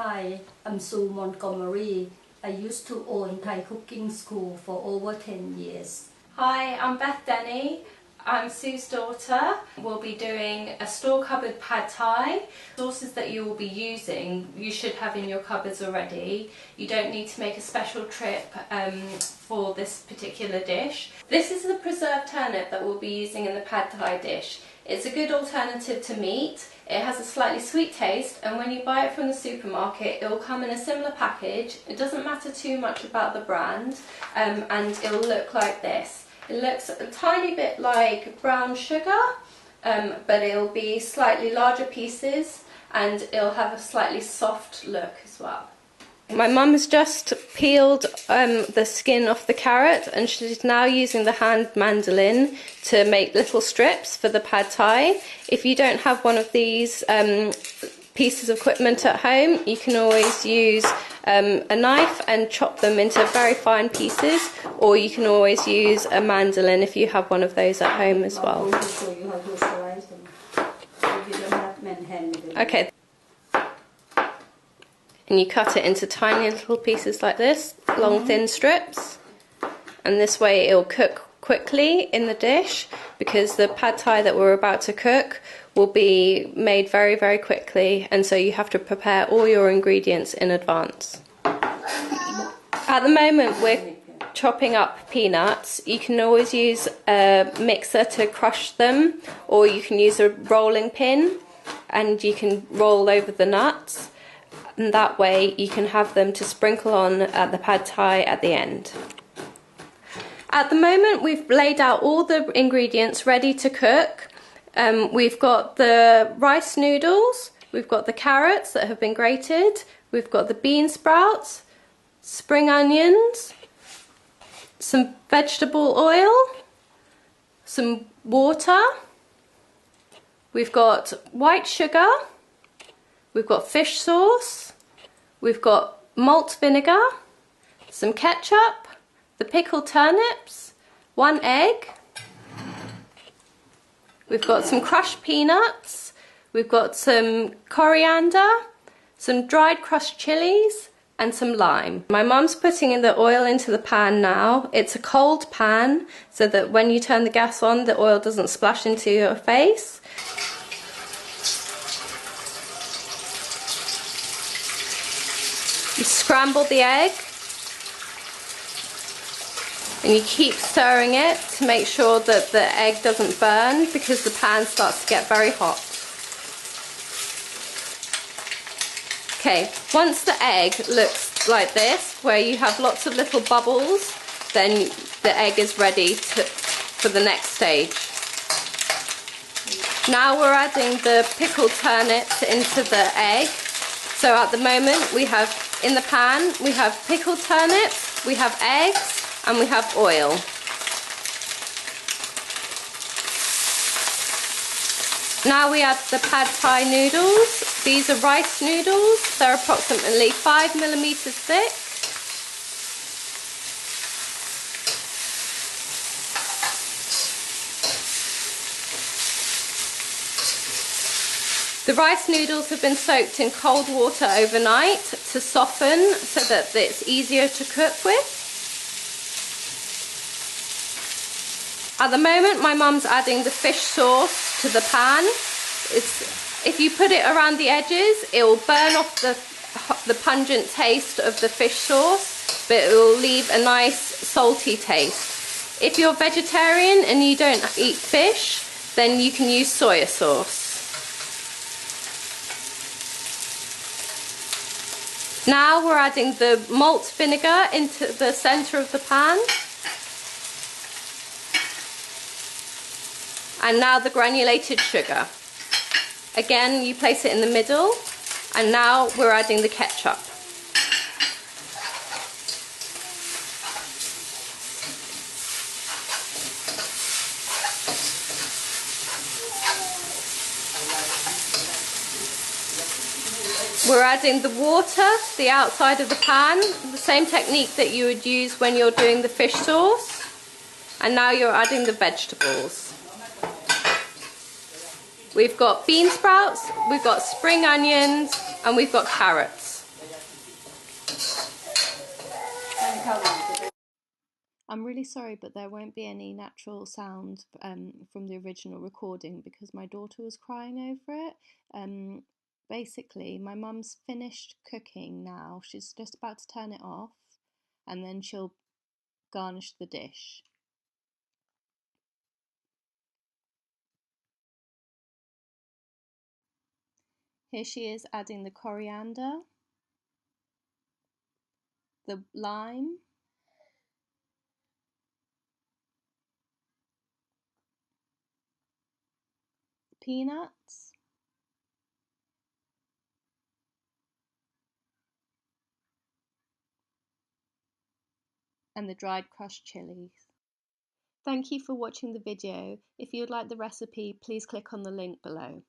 Hi, I'm Sue Montgomery. I used to own Thai cooking school for over 10 years. Hi, I'm Beth Denny. I'm Sue's daughter. We'll be doing a store cupboard pad thai. Sauces that you will be using you should have in your cupboards already. You don't need to make a special trip for this particular dish. This is the preserved turnip that we'll be using in the pad thai dish. It's a good alternative to meat. It has a slightly sweet taste, and when you buy it from the supermarket it will come in a similar package. It doesn't matter too much about the brand, and it'll look like this. It looks a tiny bit like brown sugar, but it'll be slightly larger pieces and it'll have a slightly soft look as well. My mum has just peeled the skin off the carrot, and she's now using the hand mandolin to make little strips for the pad thai. If you don't have one of these pieces of equipment at home, you can always use a knife and chop them into very fine pieces, or you can always use a mandolin if you have one of those at home as well. Okay. And you cut it into tiny little pieces like this, long thin strips, and this way it'll cook quickly in the dish, because the pad thai that we're about to cook will be made very, very quickly, and so you have to prepare all your ingredients in advance. At the moment we're chopping up peanuts. You can always use a mixer to crush them, or you can use a rolling pin and you can roll over the nuts, and that way you can have them to sprinkle on at the pad thai at the end. At the moment we've laid out all the ingredients ready to cook. We've got the rice noodles, we've got the carrots that have been grated, we've got the bean sprouts, spring onions, some vegetable oil, some water, we've got white sugar, we've got fish sauce, we've got malt vinegar, some ketchup, the pickled turnips, 1 egg, we've got some crushed peanuts, we've got some coriander, some dried crushed chilies, and some lime. My mum's putting in the oil into the pan now. It's a cold pan, so that when you turn the gas on the oil doesn't splash into your face. You scramble the egg, and you keep stirring it to make sure that the egg doesn't burn, because the pan starts to get very hot. Okay, once the egg looks like this, where you have lots of little bubbles, then the egg is ready for the next stage. Now we're adding the pickled turnips into the egg. So at the moment we have, in the pan, we have pickled turnips, we have eggs, and we have oil. Now we add the pad thai noodles. These are rice noodles. They're approximately 5 millimeters thick. The rice noodles have been soaked in cold water overnight to soften, so that it's easier to cook with. At the moment my mum's adding the fish sauce to the pan. If you put it around the edges, it will burn off the pungent taste of the fish sauce, but it will leave a nice salty taste. If you're vegetarian and you don't eat fish, then you can use soya sauce. Now we're adding the malt vinegar into the centre of the pan. And now the granulated sugar. Again, you place it in the middle, and now we're adding the ketchup. We're adding the water to the outside of the pan, the same technique that you would use when you're doing the fish sauce. And now you're adding the vegetables. We've got bean sprouts, we've got spring onions, and we've got carrots. I'm really sorry, but there won't be any natural sound from the original recording because my daughter was crying over it. Basically, my mum's finished cooking now. She's just about to turn it off, and then she'll garnish the dish. Here she is adding the coriander, the lime, peanuts, and the dried crushed chilies. Thank you for watching the video. If you would like the recipe, please click on the link below.